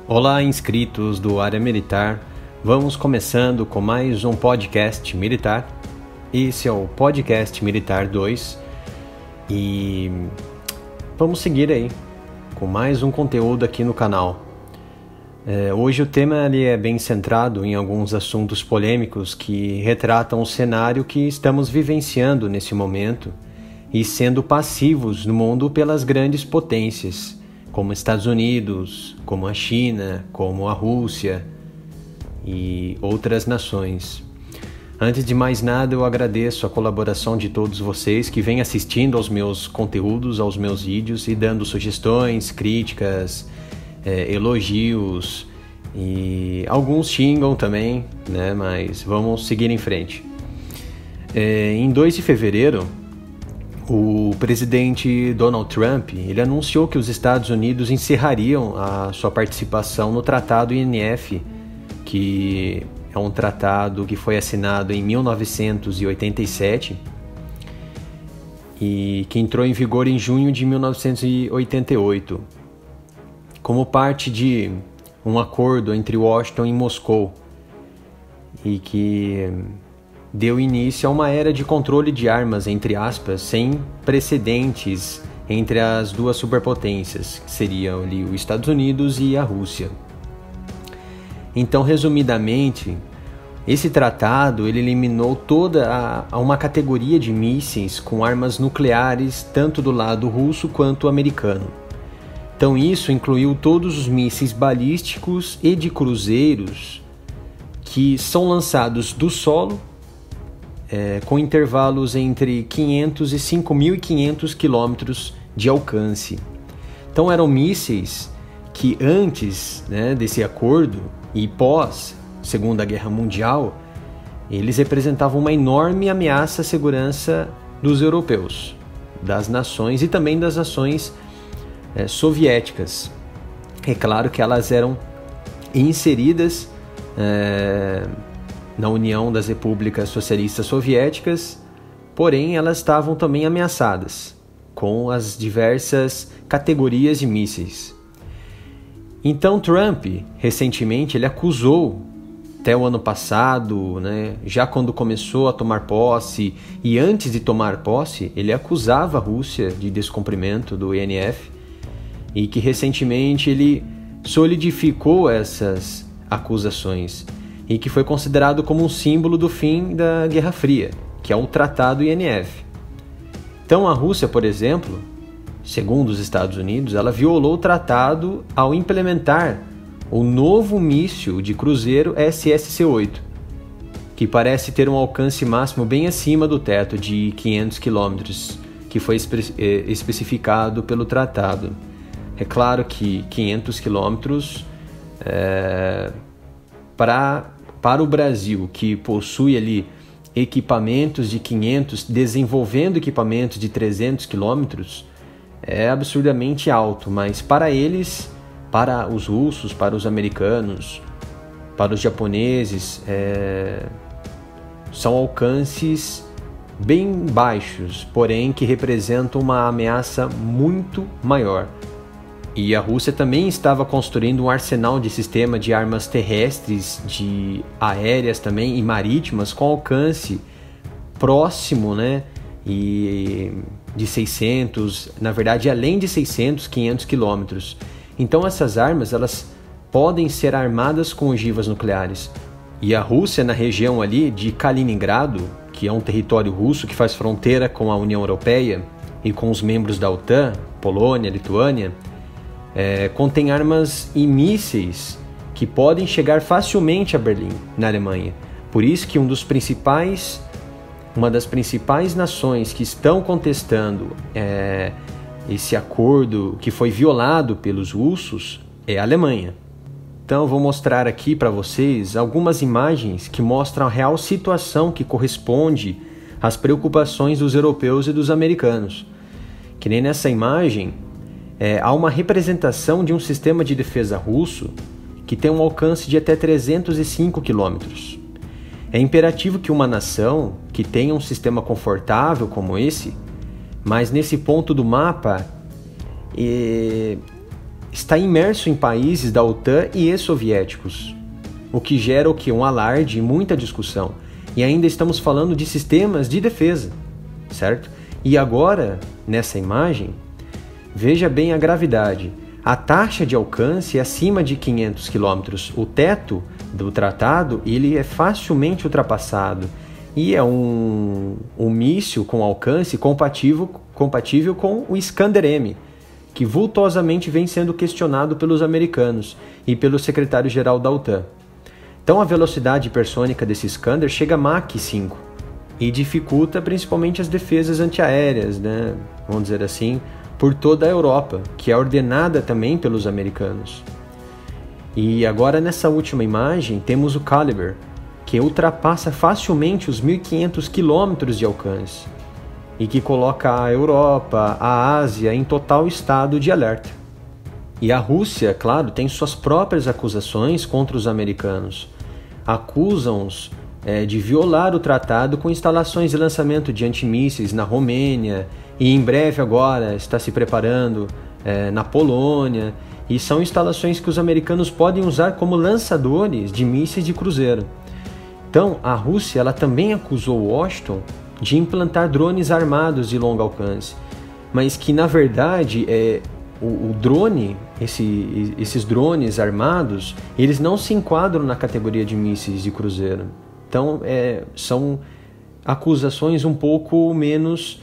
Olá, inscritos do Área Militar. Vamos começando com mais um podcast militar. Esse é o Podcast Militar 2 e vamos seguir aí com mais um conteúdo aqui no canal. Hoje o tema ele é bem centrado em alguns assuntos polêmicos que retratam o cenário que estamos vivenciando nesse momento e sendo passivos no mundo pelas grandes potências, como Estados Unidos, como a China, como a Rússia e outras nações. Antes de mais nada, eu agradeço a colaboração de todos vocês que vêm assistindo aos meus conteúdos, aos meus vídeos e dando sugestões, críticas, elogios e alguns xingam também, né? Mas vamos seguir em frente. Em 2 de fevereiro, o presidente Donald Trump ele anunciou que os Estados Unidos encerrariam a sua participação no Tratado INF, que é um tratado que foi assinado em 1987 e que entrou em vigor em junho de 1988, como parte de um acordo entre Washington e Moscou, e que deu início a uma era de controle de armas, entre aspas, sem precedentes entre as duas superpotências, que seriam ali os Estados Unidos e a Rússia. Então, resumidamente, esse tratado ele eliminou toda uma categoria de mísseis com armas nucleares, tanto do lado russo quanto americano. Então, isso incluiu todos os mísseis balísticos e de cruzeiros que são lançados do solo, com intervalos entre 500 e 5.500 quilômetros de alcance. Então eram mísseis que antes, desse acordo e pós Segunda Guerra Mundial, eles representavam uma enorme ameaça à segurança dos europeus, das nações e também das nações soviéticas. É claro que elas eram inseridas na União das Repúblicas Socialistas Soviéticas, porém elas estavam também ameaçadas com as diversas categorias de mísseis. Então Trump, recentemente, ele acusou, até o ano passado, já quando começou a tomar posse e antes de tomar posse, ele acusava a Rússia de descumprimento do INF e que recentemente ele solidificou essas acusações e que foi considerado como um símbolo do fim da Guerra Fria, que é o Tratado INF. Então a Rússia, por exemplo, segundo os Estados Unidos, ela violou o tratado ao implementar o novo míssil de cruzeiro SSC-8, que parece ter um alcance máximo bem acima do teto de 500 km, que foi especificado pelo tratado. É claro que 500 km para o Brasil, que possui ali equipamentos de 500, desenvolvendo equipamentos de 300 quilômetros, é absurdamente alto, mas para eles, para os russos, para os americanos, para os japoneses, são alcances bem baixos, porém que representam uma ameaça muito maior. E a Rússia também estava construindo um arsenal de sistema de armas terrestres, de aéreas também e marítimas com alcance próximo, e de 600, na verdade além de 600, 500 quilômetros. Então essas armas elas podem ser armadas com ogivas nucleares. E a Rússia, na região ali de Kaliningrado, que é um território russo que faz fronteira com a União Europeia e com os membros da OTAN, Polônia, Lituânia, contém armas e mísseis que podem chegar facilmente a Berlim, na Alemanha. Por isso que uma das principais nações que estão contestando esse acordo que foi violado pelos russos é a Alemanha. Então eu vou mostrar aqui para vocês algumas imagens que mostram a real situação que corresponde às preocupações dos europeus e dos americanos. Que nem nessa imagem, há uma representação de um sistema de defesa russo que tem um alcance de até 305 quilômetros. É imperativo que uma nação que tenha um sistema confortável como esse, mas nesse ponto do mapa está imerso em países da OTAN e ex-soviéticos, o que gera o quê? Um alarde e muita discussão. E ainda estamos falando de sistemas de defesa, certo? E agora, nessa imagem, veja bem a gravidade. A taxa de alcance é acima de 500 km. O teto do tratado ele é facilmente ultrapassado. E é um míssil com alcance compatível com o Iskander-M, que vultosamente vem sendo questionado pelos americanos e pelo secretário-geral da OTAN. Então a velocidade hipersônica desse Iskander chega a Mach 5 e dificulta principalmente as defesas antiaéreas, né? Vamos dizer assim, por toda a Europa, que é ordenada também pelos americanos. E agora nessa última imagem temos o Caliber, que ultrapassa facilmente os 1.500 quilômetros de alcance e que coloca a Europa, a Ásia em total estado de alerta. E a Rússia, claro, tem suas próprias acusações contra os americanos. Acusam-os de violar o tratado com instalações de lançamento de antimísseis na Romênia e em breve agora está se preparando na Polônia, e são instalações que os americanos podem usar como lançadores de mísseis de cruzeiro. Então, a Rússia ela também acusou Washington de implantar drones armados de longo alcance, mas que na verdade o drone, esses drones armados, eles não se enquadram na categoria de mísseis de cruzeiro. Então, são acusações um pouco menos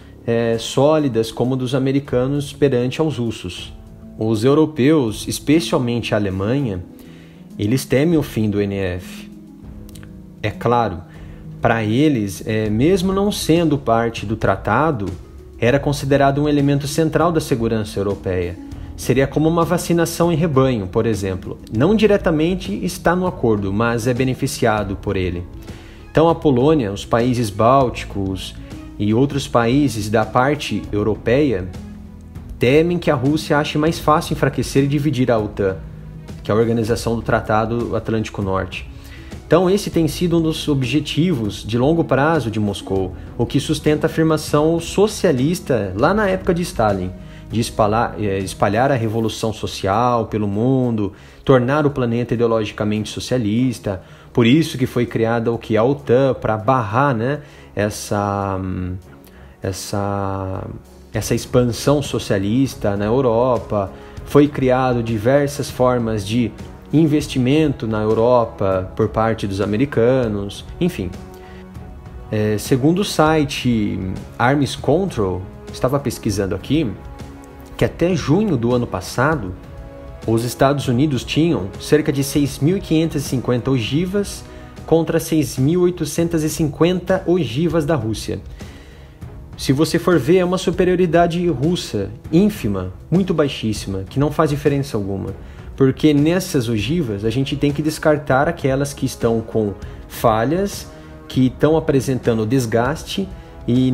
sólidas, como dos americanos perante aos russos. Os europeus, especialmente a Alemanha, eles temem o fim do INF. É claro, para eles, mesmo não sendo parte do tratado, era considerado um elemento central da segurança europeia. Seria como uma vacinação em rebanho, por exemplo. Não diretamente está no acordo, mas é beneficiado por ele. Então a Polônia, os países bálticos e outros países da parte europeia temem que a Rússia ache mais fácil enfraquecer e dividir a OTAN, que é a Organização do Tratado Atlântico Norte. Então esse tem sido um dos objetivos de longo prazo de Moscou, o que sustenta a afirmação socialista lá na época de Stalin, de espalhar a revolução social pelo mundo, tornar o planeta ideologicamente socialista. Por isso que foi criada a OTAN, para barrar, né, essa expansão socialista na Europa. Foi criado diversas formas de investimento na Europa por parte dos americanos, enfim. Segundo o site Arms Control, estava pesquisando aqui, que até junho do ano passado, os Estados Unidos tinham cerca de 6.550 ogivas contra 6.850 ogivas da Rússia. Se você for ver, é uma superioridade russa ínfima, muito baixíssima, que não faz diferença alguma. Porque nessas ogivas a gente tem que descartar aquelas que estão com falhas, que estão apresentando desgaste, e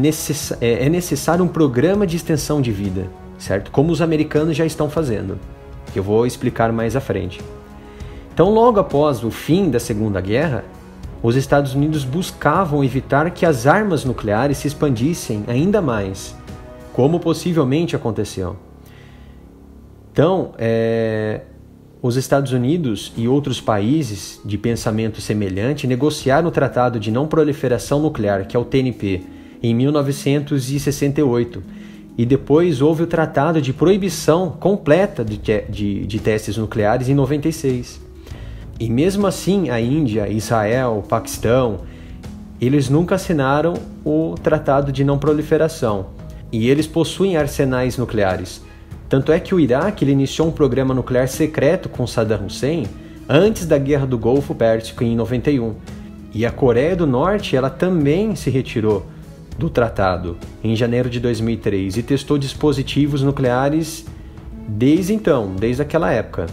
é necessário um programa de extensão de vida, certo? Como os americanos já estão fazendo, que eu vou explicar mais à frente. Então, logo após o fim da Segunda Guerra, os Estados Unidos buscavam evitar que as armas nucleares se expandissem ainda mais, como possivelmente aconteceu. Então, os Estados Unidos e outros países de pensamento semelhante negociaram o Tratado de Não Proliferação Nuclear, que é o TNP, em 1968, e depois houve o Tratado de Proibição Completa de Testes Nucleares em 96. E mesmo assim, a Índia, Israel, o Paquistão, eles nunca assinaram o Tratado de Não Proliferação, e eles possuem arsenais nucleares. Tanto é que o Iraque ele iniciou um programa nuclear secreto com Saddam Hussein antes da Guerra do Golfo Pérsico em 91. E a Coreia do Norte ela também se retirou do tratado em janeiro de 2003 e testou dispositivos nucleares desde aquela época.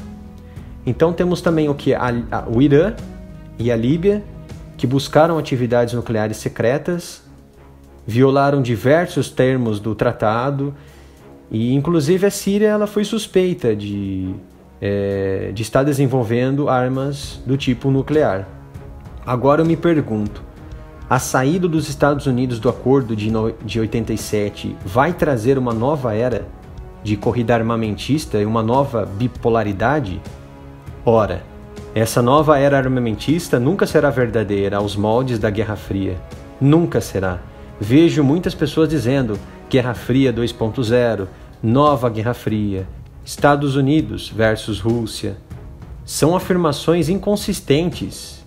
Então temos também o Irã e a Líbia, que buscaram atividades nucleares secretas, violaram diversos termos do tratado. E inclusive a Síria ela foi suspeita de estar desenvolvendo armas do tipo nuclear. Agora eu me pergunto, a saída dos Estados Unidos do acordo de 87 vai trazer uma nova era? de corrida armamentista e uma nova bipolaridade? Ora, essa nova era armamentista nunca será verdadeira aos moldes da Guerra Fria. Nunca será. Vejo muitas pessoas dizendo Guerra Fria 2.0, Nova Guerra Fria, Estados Unidos versus Rússia. São afirmações inconsistentes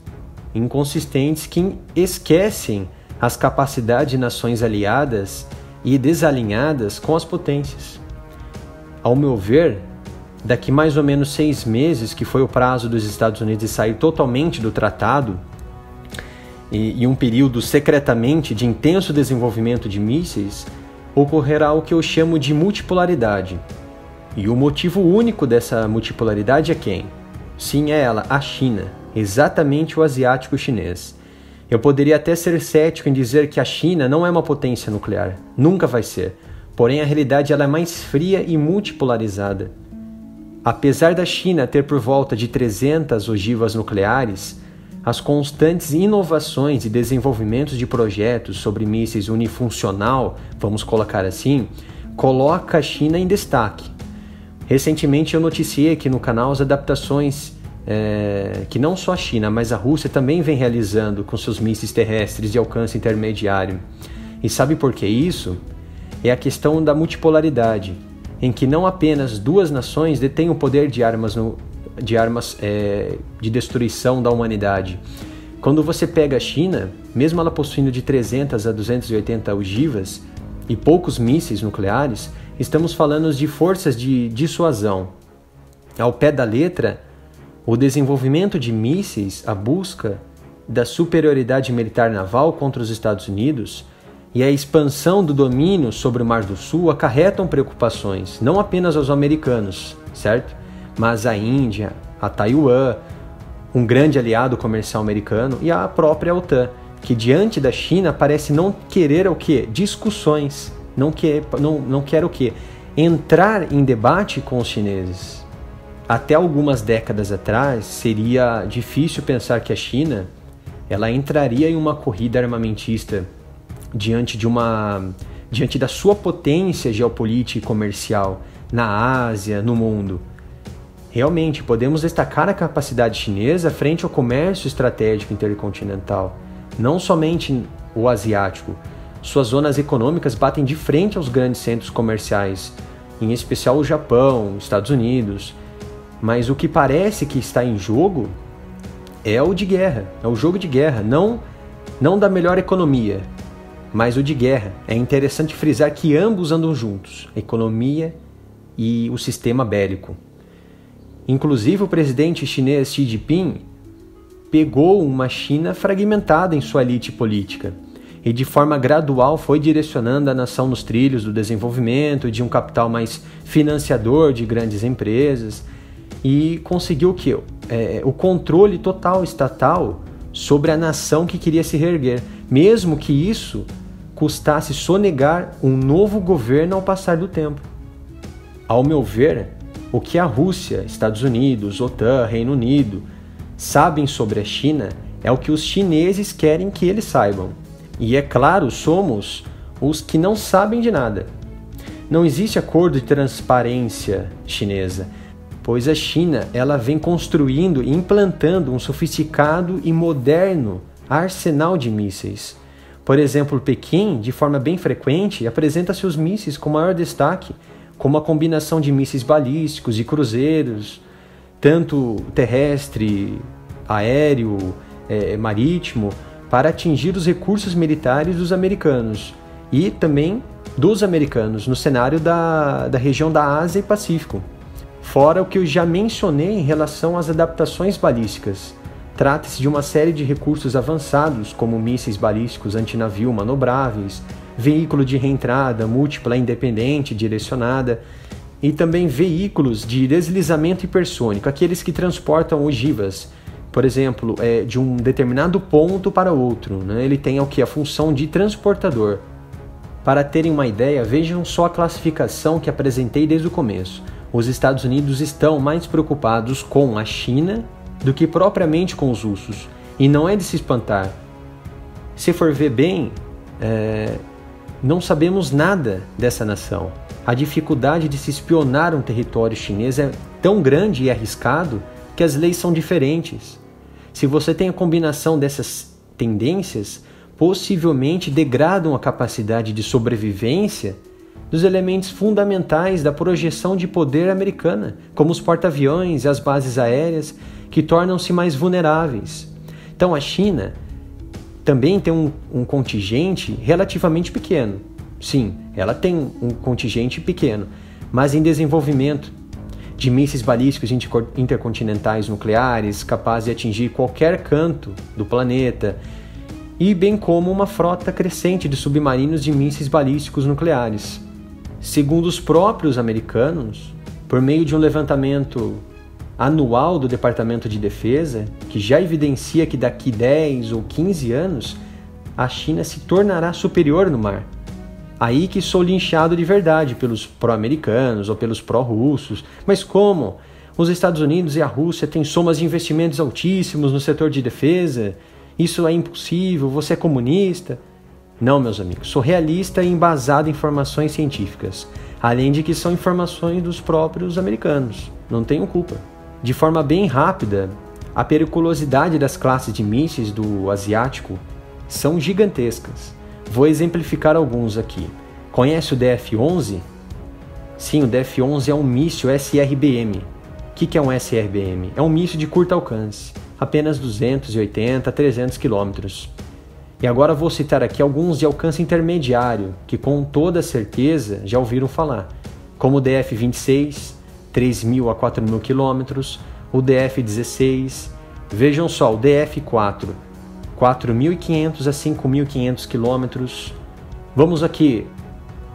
que esquecem as capacidades de nações aliadas e desalinhadas com as potências. Ao meu ver, daqui mais ou menos 6 meses, que foi o prazo dos Estados Unidos sair totalmente do tratado, e um período secretamente de intenso desenvolvimento de mísseis, ocorrerá o que eu chamo de multipolaridade. E o motivo único dessa multipolaridade é quem? Sim, é ela, a China, exatamente o asiático chinês. Eu poderia até ser cético em dizer que a China não é uma potência nuclear, nunca vai ser. Porém, a realidade ela é mais fria e multipolarizada. Apesar da China ter por volta de 300 ogivas nucleares, as constantes inovações e desenvolvimentos de projetos sobre mísseis unifuncional, vamos colocar assim, coloca a China em destaque. Recentemente eu noticiei aqui no canal as adaptações que não só a China, mas a Rússia também vem realizando com seus mísseis terrestres de alcance intermediário. E sabe por que isso? É a questão da multipolaridade, em que não apenas 2 nações detêm o poder de armas de destruição da humanidade. Quando você pega a China, mesmo ela possuindo de 300 a 280 ogivas e poucos mísseis nucleares, estamos falando de forças de dissuasão. Ao pé da letra, o desenvolvimento de mísseis, a busca da superioridade militar naval contra os Estados Unidos e a expansão do domínio sobre o Mar do Sul acarretam preocupações, não apenas aos americanos, certo? Mas a Índia, a Taiwan, um grande aliado comercial americano, e a própria OTAN, que diante da China parece não querer o quê? Discussões, não quer o quê? Entrar em debate com os chineses. Até algumas décadas atrás, seria difícil pensar que a China ela entraria em uma corrida armamentista diante da sua potência geopolítica e comercial na Ásia, no mundo. Realmente, podemos destacar a capacidade chinesa frente ao comércio estratégico intercontinental, não somente o asiático. Suas zonas econômicas batem de frente aos grandes centros comerciais, em especial o Japão, Estados Unidos. Mas o que parece que está em jogo é o de guerra, é o jogo de guerra, não da melhor economia, mas o de guerra. É interessante frisar que ambos andam juntos, a economia e o sistema bélico. Inclusive, o presidente chinês Xi Jinping pegou uma China fragmentada em sua elite política e de forma gradual foi direcionando a nação nos trilhos do desenvolvimento, de um capital mais financiador de grandes empresas, e conseguiu o controle total estatal sobre a nação que queria se reerguer, mesmo que isso custasse sonegar um novo governo ao passar do tempo. Ao meu ver, o que a Rússia, Estados Unidos, OTAN, Reino Unido sabem sobre a China é o que os chineses querem que eles saibam. E é claro, somos os que não sabem de nada. Não existe acordo de transparência chinesa, pois a China ela vem construindo e implantando um sofisticado e moderno arsenal de mísseis. Por exemplo, Pequim, de forma bem frequente, apresenta seus mísseis com maior destaque, como a combinação de mísseis balísticos e cruzeiros, tanto terrestre, aéreo, marítimo, para atingir os recursos militares dos americanos e também dos americanos no cenário da região da Ásia e Pacífico. Fora o que eu já mencionei em relação às adaptações balísticas. Trata-se de uma série de recursos avançados, como mísseis balísticos antinavio manobráveis, veículo de reentrada múltipla independente direcionada e também veículos de deslizamento hipersônico, aqueles que transportam ogivas, por exemplo, de um determinado ponto para outro, né? Ele tem a função de transportador. Para terem uma ideia, vejam só a classificação que apresentei desde o começo. Os Estados Unidos estão mais preocupados com a China do que propriamente com os russos. E não é de se espantar. Se for ver bem, não sabemos nada dessa nação. A dificuldade de se espionar um território chinês é tão grande e arriscado que as leis são diferentes. Se você tem a combinação dessas tendências, possivelmente degradam a capacidade de sobrevivência dos elementos fundamentais da projeção de poder americana, como os porta-aviões e as bases aéreas, que tornam-se mais vulneráveis. Então a China também tem um contingente relativamente pequeno. Sim, ela tem um contingente pequeno, mas em desenvolvimento, de mísseis balísticos intercontinentais nucleares, capazes de atingir qualquer canto do planeta, e bem como uma frota crescente de submarinos de mísseis balísticos nucleares. Segundo os próprios americanos, por meio de um levantamento anual do Departamento de Defesa, que já evidencia que daqui 10 ou 15 anos, a China se tornará superior no mar. Aí que sou linchado de verdade pelos pró-americanos ou pelos pró-russos. Mas como? Os Estados Unidos e a Rússia têm somas de investimentos altíssimos no setor de defesa? Isso é impossível, você é comunista? Não, meus amigos, sou realista e embasado em informações científicas, além de que são informações dos próprios americanos, não tenho culpa. De forma bem rápida, a periculosidade das classes de mísseis do asiático são gigantescas. Vou exemplificar alguns aqui. Conhece o DF-11? Sim, o DF-11 é um míssil SRBM. O que é um SRBM? É um míssil de curto alcance, apenas 280 a 300 km. E agora vou citar aqui alguns de alcance intermediário, que com toda certeza já ouviram falar, como o DF-26, 3.000 a 4.000 km, o DF-16, vejam só, o DF-4, 4.500 a 5.500 km. Vamos aqui,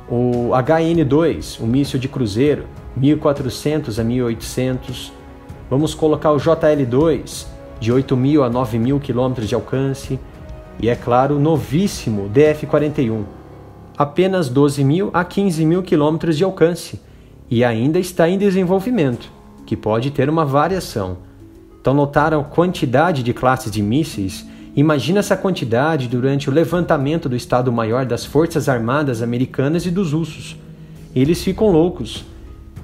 o HN-2, o míssil de cruzeiro, 1.400 a 1.800. Vamos colocar o JL-2, de 8.000 a 9.000 km de alcance. E é claro, o novíssimo DF-41, apenas 12.000 a 15.000 km de alcance. E ainda está em desenvolvimento, que pode ter uma variação. Então notaram a quantidade de classes de mísseis? Imagina essa quantidade durante o levantamento do Estado-Maior das Forças Armadas Americanas e dos russos. Eles ficam loucos.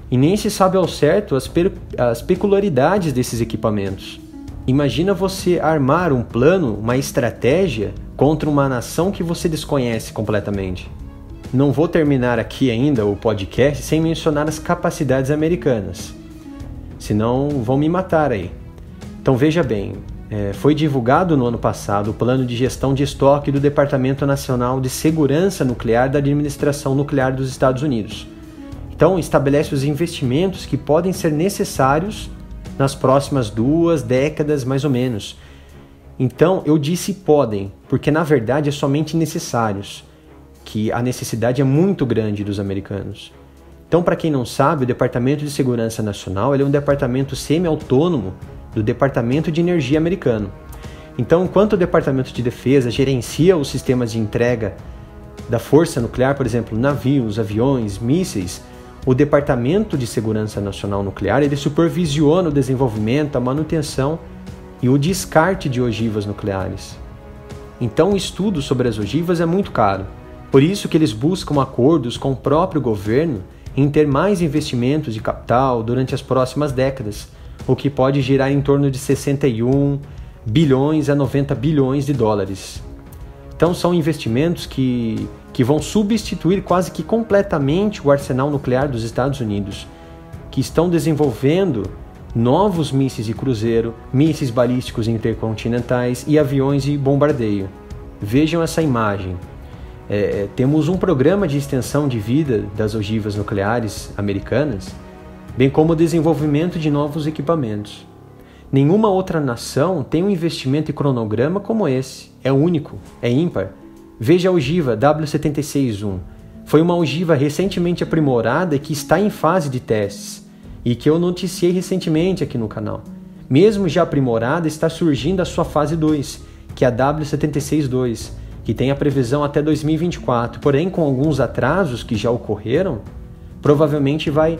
E nem se sabe ao certo as peculiaridades desses equipamentos. Imagina você armar um plano, uma estratégia contra uma nação que você desconhece completamente. Não vou terminar aqui ainda o podcast sem mencionar as capacidades americanas, senão vão me matar aí. Então veja bem, foi divulgado no ano passado o Plano de Gestão de Estoque do Departamento Nacional de Segurança Nuclear da Administração Nuclear dos Estados Unidos. Então estabelece os investimentos que podem ser necessários nas próximas 2 décadas mais ou menos. Então eu disse podem, porque na verdade é somente necessários, que a necessidade é muito grande dos americanos. Então, para quem não sabe, o Departamento de Segurança Nacional ele é um departamento semi-autônomo do Departamento de Energia americano. Então, enquanto o Departamento de Defesa gerencia os sistemas de entrega da força nuclear, por exemplo, navios, aviões, mísseis, o Departamento de Segurança Nacional Nuclear ele supervisiona o desenvolvimento, a manutenção e o descarte de ogivas nucleares. Então, o estudo sobre as ogivas é muito caro. Por isso que eles buscam acordos com o próprio governo em ter mais investimentos de capital durante as próximas décadas, o que pode girar em torno de 61 bilhões a 90 bilhões de dólares. Então são investimentos que vão substituir quase que completamente o arsenal nuclear dos Estados Unidos, que estão desenvolvendo novos mísseis de cruzeiro, mísseis balísticos intercontinentais e aviões de bombardeio. Vejam essa imagem. Temos um programa de extensão de vida das ogivas nucleares americanas, bem como o desenvolvimento de novos equipamentos. Nenhuma outra nação tem um investimento e cronograma como esse. É único, é ímpar. Veja a ogiva W76-1. Foi uma ogiva recentemente aprimorada que está em fase de testes e que eu noticiei recentemente aqui no canal. Mesmo já aprimorada, está surgindo a sua fase 2, que é a W76-2, que tem a previsão até 2024, porém com alguns atrasos que já ocorreram, provavelmente vai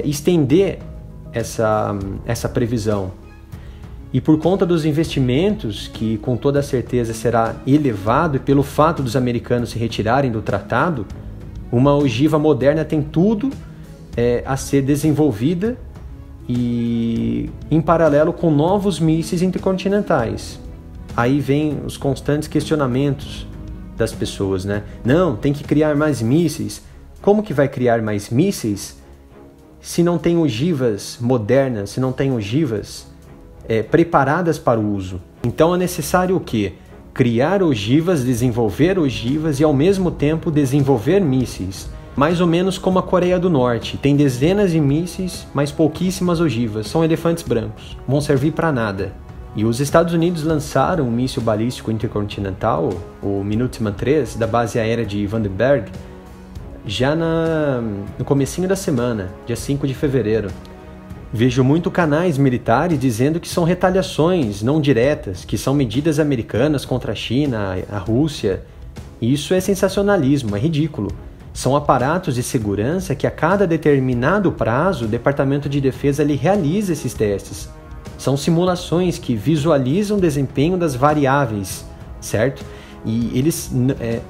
estender essa previsão. E por conta dos investimentos, que com toda certeza será elevado, e pelo fato dos americanos se retirarem do tratado, uma ogiva moderna tem tudo a ser desenvolvida e em paralelo com novos mísseis intercontinentais. Aí vem os constantes questionamentos das pessoas, né? Não, tem que criar mais mísseis. Como que vai criar mais mísseis se não tem ogivas modernas, se não tem ogivas preparadas para o uso? Então é necessário o quê? Criar ogivas, desenvolver ogivas e ao mesmo tempo desenvolver mísseis. Mais ou menos como a Coreia do Norte. Tem dezenas de mísseis, mas pouquíssimas ogivas. São elefantes brancos. Vão servir para nada. E os Estados Unidos lançaram um míssil balístico intercontinental, o Minuteman III, da base aérea de Vandenberg, já no comecinho da semana, dia 5 de fevereiro. Vejo muito canais militares dizendo que são retaliações não diretas, que são medidas americanas contra a China, a Rússia. Isso é sensacionalismo, é ridículo. São aparatos de segurança que a cada determinado prazo o Departamento de Defesa ele realiza esses testes. São simulações que visualizam o desempenho das variáveis, certo? E eles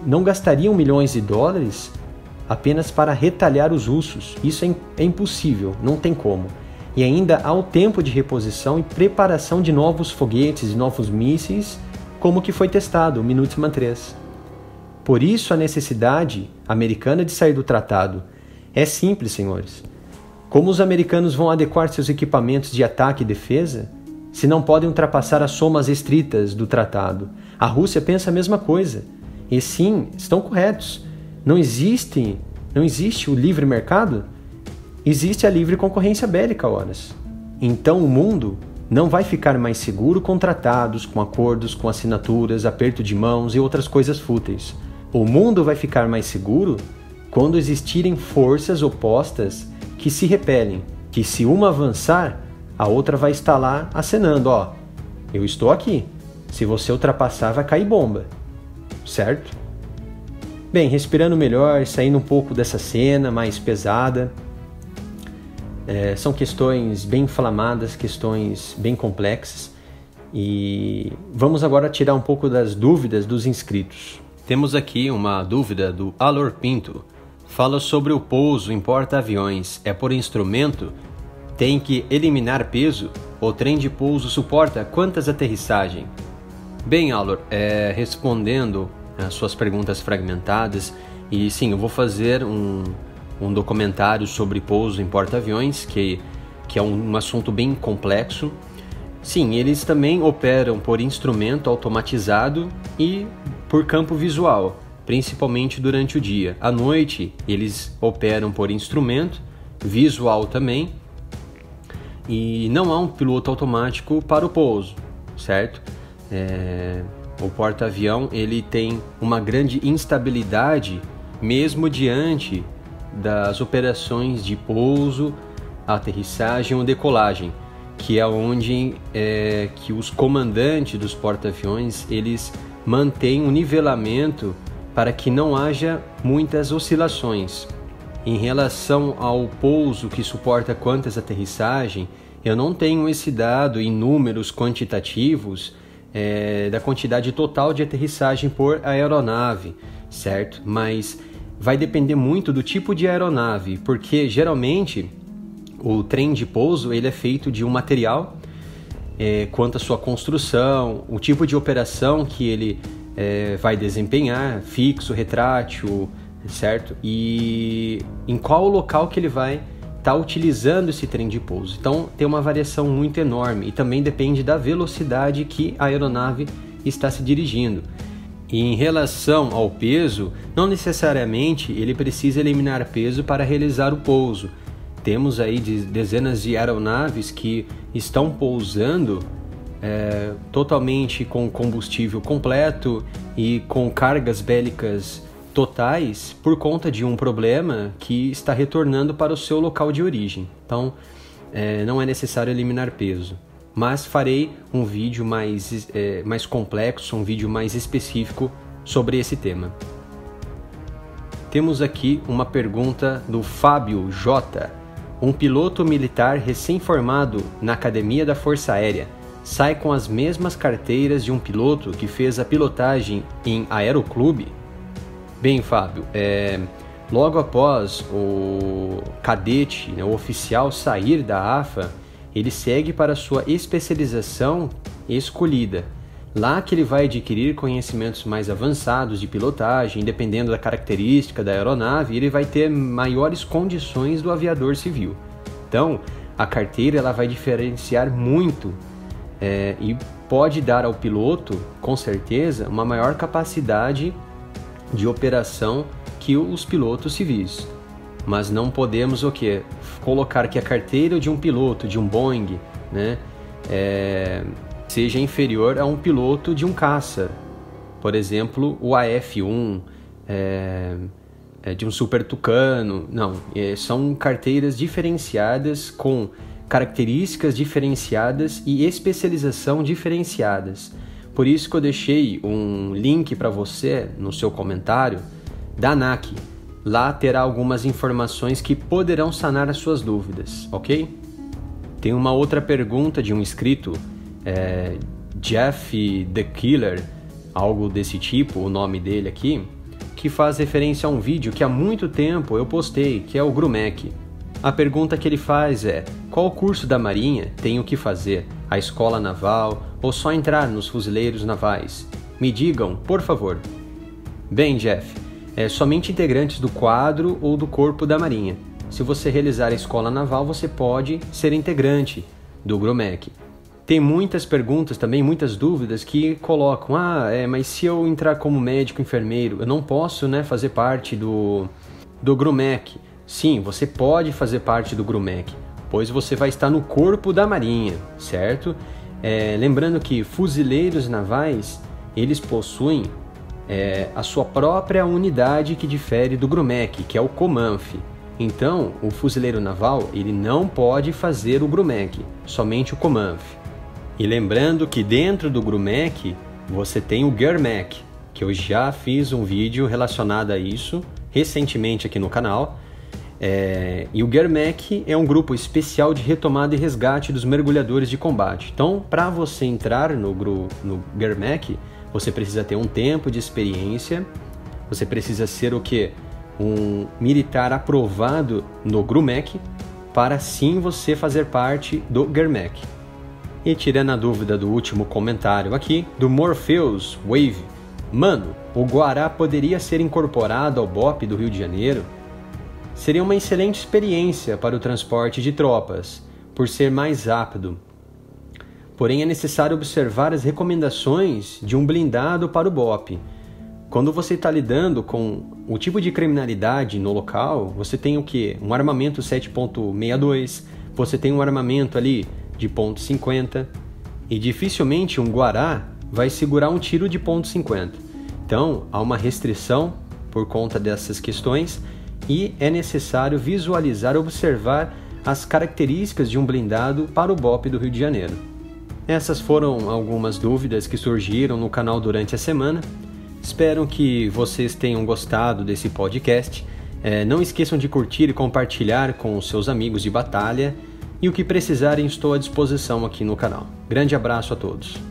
não gastariam milhões de dólares apenas para retalhar os ursos. Isso é impossível, não tem como. E ainda há o tempo de reposição e preparação de novos foguetes e novos mísseis, como que foi testado o Minuteman III. Por isso a necessidade americana de sair do tratado. É simples, senhores. Como os americanos vão adequar seus equipamentos de ataque e defesa se não podem ultrapassar as somas estritas do tratado? A Rússia pensa a mesma coisa. E sim, estão corretos. Não existe o livre mercado? Existe a livre concorrência bélica, horas. Então o mundo não vai ficar mais seguro com tratados, com acordos, com assinaturas, aperto de mãos e outras coisas fúteis. O mundo vai ficar mais seguro quando existirem forças opostas que se repelem, que se uma avançar, a outra vai estar lá acenando, ó, eu estou aqui, se você ultrapassar vai cair bomba, certo? Bem, respirando melhor, saindo um pouco dessa cena mais pesada, são questões bem inflamadas, questões bem complexas, e vamos agora tirar um pouco das dúvidas dos inscritos. Temos aqui uma dúvida do Alor Pinto. Fala sobre o pouso em porta-aviões. É por instrumento? Tem que eliminar peso? O trem de pouso suporta quantas aterrissagens? Bem, Alor, respondendo às suas perguntas fragmentadas, e sim, eu vou fazer um documentário sobre pouso em porta-aviões, que é um assunto bem complexo. Sim, eles também operam por instrumento automatizado e por campo visual, principalmente durante o dia. À noite, eles operam por instrumento, visual também, e não há um piloto automático para o pouso, certo? O porta-avião ele tem uma grande instabilidade, mesmo diante das operações de pouso, aterrissagem ou decolagem, que é onde que os comandantes dos porta-aviões eles mantêm um nivelamento para que não haja muitas oscilações. Em relação ao pouso que suporta quantas aterrissagens, eu não tenho esse dado em números quantitativos da quantidade total de aterrissagem por aeronave, certo? Mas vai depender muito do tipo de aeronave, porque geralmente o trem de pouso ele é feito de um material, quanto à sua construção, o tipo de operação que ele vai desempenhar, fixo, retrátil, certo? E em qual local que ele vai estar utilizando esse trem de pouso. Então tem uma variação muito enorme e também depende da velocidade que a aeronave está se dirigindo. E em relação ao peso, não necessariamente ele precisa eliminar peso para realizar o pouso. Temos aí dezenas de aeronaves que estão pousando totalmente com combustível completo e com cargas bélicas totais por conta de um problema que está retornando para o seu local de origem. Então, não é necessário eliminar peso. Mas farei um vídeo mais complexo, um vídeo mais específico sobre esse tema. Temos aqui uma pergunta do Fábio J. Um piloto militar recém-formado na Academia da Força Aérea sai com as mesmas carteiras de um piloto que fez a pilotagem em aeroclube? Bem, Fábio, logo após o cadete, o oficial sair da AFA, ele segue para sua especialização escolhida. Lá que ele vai adquirir conhecimentos mais avançados de pilotagem, dependendo da característica da aeronave, ele vai ter maiores condições do aviador civil. Então, a carteira ela vai diferenciar muito e pode dar ao piloto, com certeza, uma maior capacidade de operação que os pilotos civis. Mas não podemos colocar que a carteira de um piloto de um Boeing, né, seja inferior a um piloto de um caça. Por exemplo, o AF-1, de um Super Tucano. Não, são carteiras diferenciadas com características diferenciadas e especialização diferenciadas. Por isso que eu deixei um link para você no seu comentário da ANAC. Lá terá algumas informações que poderão sanar as suas dúvidas, ok? Tem uma outra pergunta de um inscrito, Jeff the Killer, algo desse tipo, o nome dele aqui, que faz referência a um vídeo que há muito tempo eu postei, que é o Grumec. A pergunta que ele faz é: qual curso da Marinha tenho que fazer? A escola naval ou só entrar nos fuzileiros navais? Me digam, por favor. Bem, Jeff, somente integrantes do quadro ou do corpo da Marinha. Se você realizar a escola naval, você pode ser integrante do Grumec. Tem muitas perguntas também, muitas dúvidas que colocam: mas se eu entrar como médico enfermeiro, eu não posso, fazer parte do Grumec? Sim, você pode fazer parte do Grumec, pois você vai estar no corpo da Marinha, certo? Lembrando que fuzileiros navais, eles possuem a sua própria unidade que difere do Grumec, que é o Comanf. Então, o fuzileiro naval, ele não pode fazer o Grumec, somente o Comanf. E lembrando que dentro do Grumec, você tem o GERMEC, que eu já fiz um vídeo relacionado a isso recentemente aqui no canal. E o GERMEC é um grupo especial de retomada e resgate dos mergulhadores de combate. Então, para você entrar no GERMEC, você precisa ter um tempo de experiência, você precisa ser um militar aprovado no Grumec, para sim você fazer parte do GERMEC. E tirando a dúvida do último comentário aqui, do Morpheus Wave: mano, o Guará poderia ser incorporado ao BOP do Rio de Janeiro? Seria uma excelente experiência para o transporte de tropas, por ser mais rápido. Porém, é necessário observar as recomendações de um blindado para o BOP. Quando você está lidando com o tipo de criminalidade no local, você tem um armamento 7.62, você tem um armamento ali de .50, e dificilmente um Guará vai segurar um tiro de .50. Então, há uma restrição por conta dessas questões e é necessário visualizar, observar as características de um blindado para o BOP do Rio de Janeiro. Essas foram algumas dúvidas que surgiram no canal durante a semana. Espero que vocês tenham gostado desse podcast. Não esqueçam de curtir e compartilhar com os seus amigos de batalha. E o que precisarem, estou à disposição aqui no canal. Grande abraço a todos.